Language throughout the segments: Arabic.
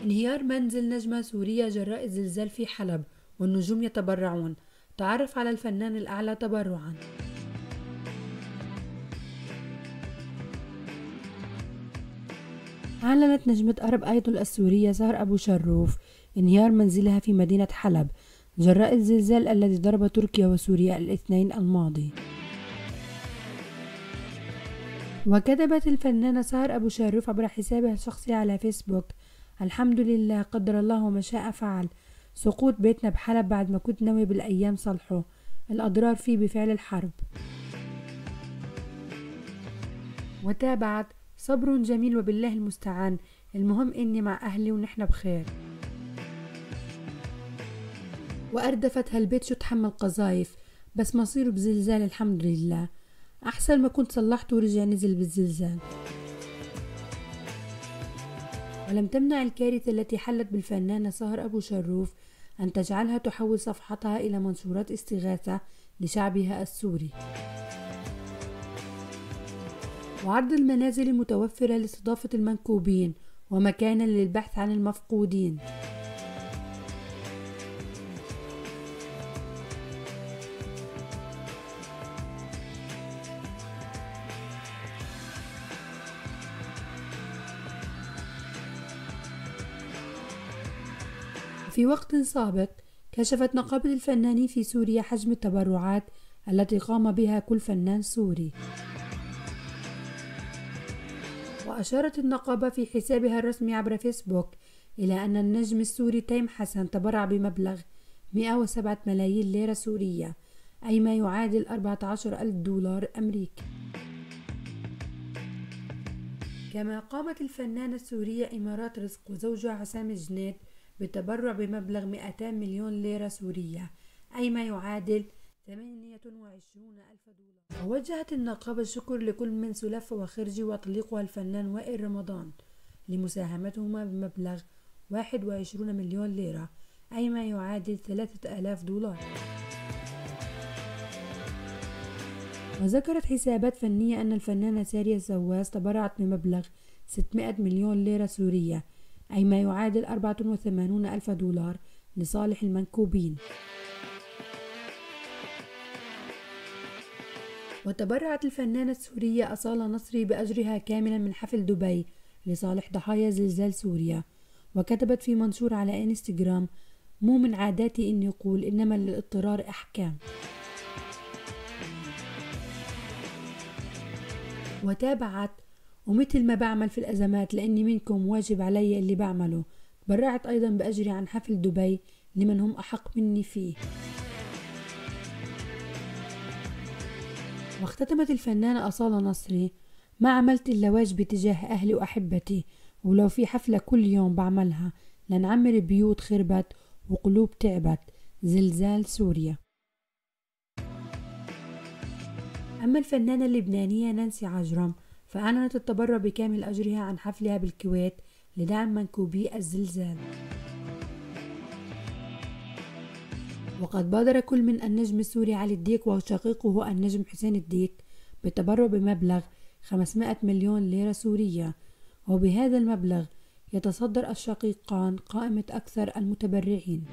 انهيار منزل نجمة سورية جراء الزلزال في حلب، والنجوم يتبرعون. تعرف على الفنان الأعلى تبرعا. أعلنت نجمة أرب أيدول السورية سهر أبو شروف انهيار منزلها في مدينة حلب جراء الزلزال الذي ضرب تركيا وسوريا الاثنين الماضي. وكتبت الفنانة سهر أبو شروف عبر حسابها الشخصي على فيسبوك: الحمد لله، قدر الله وما شاء فعل. سقوط بيتنا بحلب بعد ما كنت ناوي بالأيام صلحه، الأضرار فيه بفعل الحرب. وتابعت: صبر جميل وبالله المستعان، المهم إني مع أهلي ونحن بخير. وأردفت: هالبيت شو تحمل قذايف، بس مصيره بزلزال الحمد لله، أحسن ما كنت صلحته ورجع نزل بالزلزال. ولم تمنع الكارثة التي حلت بالفنانة سهر أبو شروف أن تجعلها تحول صفحتها إلى منشورات استغاثة لشعبها السوري، وعرض المنازل المتوفرة لاستضافة المنكوبين ومكانا للبحث عن المفقودين. في وقت سابق كشفت نقابة الفنانين في سوريا حجم التبرعات التي قام بها كل فنان سوري. وأشارت النقابة في حسابها الرسمي عبر فيسبوك إلى أن النجم السوري تيم حسن تبرع بمبلغ 107 ملايين ليرة سورية، أي ما يعادل 14 ألف دولار أمريكي. كما قامت الفنانة السورية إمارات رزق وزوجها حسام الجنيد بالتبرع بمبلغ 200 مليون ليرة سورية، أي ما يعادل 28 ألف دولار. ووجهت النقابة الشكر لكل من سلفة وخرجي وطليقها الفنان وائل رمضان لمساهمتهما بمبلغ 21 مليون ليرة، أي ما يعادل 3000 دولار. وذكرت حسابات فنية أن الفنانة سارية سواس تبرعت بمبلغ 600 مليون ليرة سورية، أي ما يعادل 84 ألف دولار لصالح المنكوبين. وتبرعت الفنانة السورية أصالة نصري بأجرها كاملا من حفل دبي لصالح ضحايا زلزال سوريا، وكتبت في منشور على انستغرام: مو من عاداتي إني أقول، إنما للاضطرار أحكام. وتابعت: ومثل ما بعمل في الأزمات لأني منكم واجب علي اللي بعمله، تبرعت أيضا بأجري عن حفل دبي لمن هم أحق مني فيه. واختتمت الفنانة أصالة نصري: ما عملت إلا واجبي تجاه أهلي وأحبتي، ولو في حفلة كل يوم بعملها لنعمر بيوت خربت وقلوب تعبت، زلزال سوريا. أما الفنانة اللبنانية نانسي عجرم فأعلنت التبرع بكامل أجرها عن حفلها بالكويت لدعم منكوبي الزلزال. وقد بادر كل من النجم السوري علي الديك وشقيقه النجم حسين الديك بالتبرع بمبلغ 500 مليون ليرة سورية، وبهذا المبلغ يتصدر الشقيقان قائمة أكثر المتبرعين،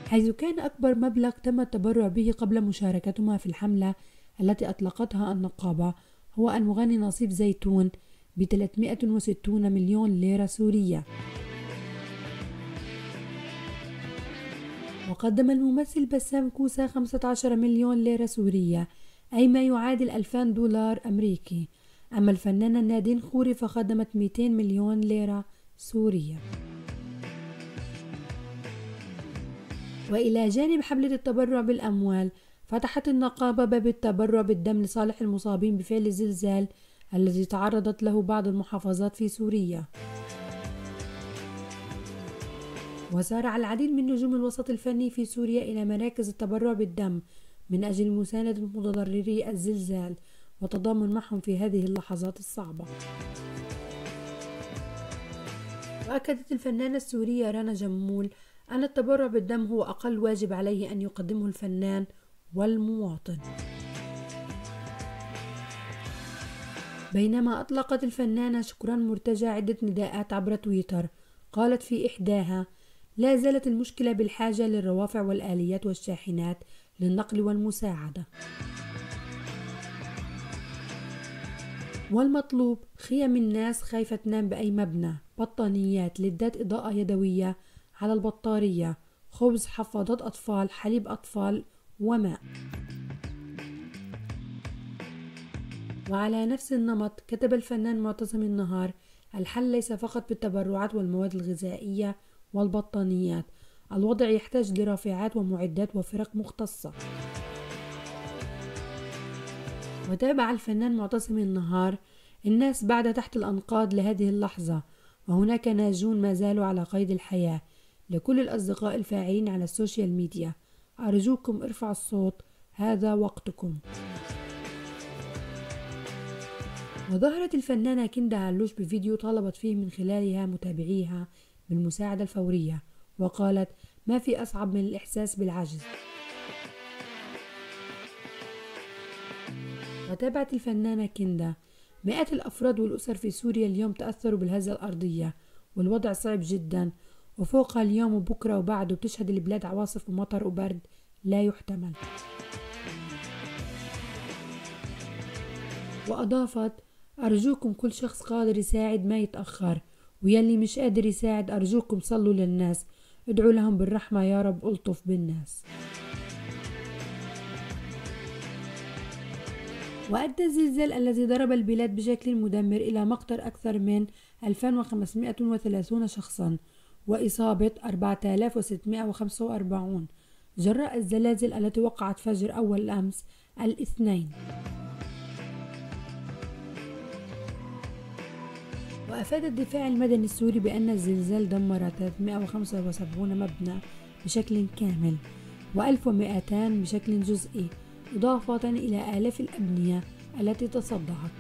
حيث كان أكبر مبلغ تم التبرع به قبل مشاركتهما في الحملة التي أطلقتها النقابة هو المغني نصيب زيتون ب 360 مليون ليرة سورية. وقدم الممثل بسام كوسة 15 مليون ليرة سورية، أي ما يعادل 2000 دولار أمريكي. أما الفنانة نادين خوري فقدمت 200 مليون ليرة سورية. وإلى جانب حملة التبرع بالأموال، فتحت النقابة باب التبرع بالدم لصالح المصابين بفعل الزلزال الذي تعرضت له بعض المحافظات في سوريا. وسارع العديد من نجوم الوسط الفني في سوريا إلى مراكز التبرع بالدم من أجل مساندة متضرري الزلزال وتضامن معهم في هذه اللحظات الصعبة. وأكدت الفنانة السورية رنا جمول أن التبرع بالدم هو أقل واجب عليه أن يقدمه الفنان والمواطن. بينما أطلقت الفنانة شكران مرتجى عدة نداءات عبر تويتر، قالت في إحداها: لا زالت المشكلة بالحاجة للروافع والآليات والشاحنات للنقل والمساعدة، والمطلوب خيم الناس خايفة تنام بأي مبنى، بطانيات، ليدات إضاءة يدوية على البطارية، خبز، حفاضات أطفال، حليب أطفال وماء. وعلى نفس النمط كتب الفنان معتصم النهار: الحل ليس فقط بالتبرعات والمواد الغذائية والبطانيات، الوضع يحتاج لرافعات ومعدات وفرق مختصة. وتابع الفنان معتصم النهار: الناس بعد تحت الأنقاض لهذه اللحظة، وهناك ناجون ما زالوا على قيد الحياة. لكل الأصدقاء الفاعلين على السوشيال ميديا، أرجوكم ارفعوا الصوت، هذا وقتكم. وظهرت الفنانة كندا علوش بفيديو طالبت فيه من خلالها متابعيها بالمساعدة الفورية، وقالت: ما في أصعب من الإحساس بالعجز. وتابعت الفنانة كندا: مئات الأفراد والأسر في سوريا اليوم تأثروا بالهزة الأرضية، والوضع صعب جدا، وفوقها اليوم وبكرة وبعده بتشهد البلاد عواصف ومطر وبرد لا يحتمل. وأضافت: أرجوكم كل شخص قادر يساعد ما يتأخر، ويلي مش قادر يساعد أرجوكم صلوا للناس، ادعوا لهم بالرحمة يا رب، ألطف بالناس. وأدى الزلزال الذي ضرب البلاد بشكل مدمر إلى مقتل أكثر من 2530 شخصا وإصابة 4645 جراء الزلازل التي وقعت فجر أول أمس الاثنين. وأفاد الدفاع المدني السوري بأن الزلزال دمر 375 مبنى بشكل كامل و1200 بشكل جزئي، إضافة إلى آلاف الأبنية التي تصدعت.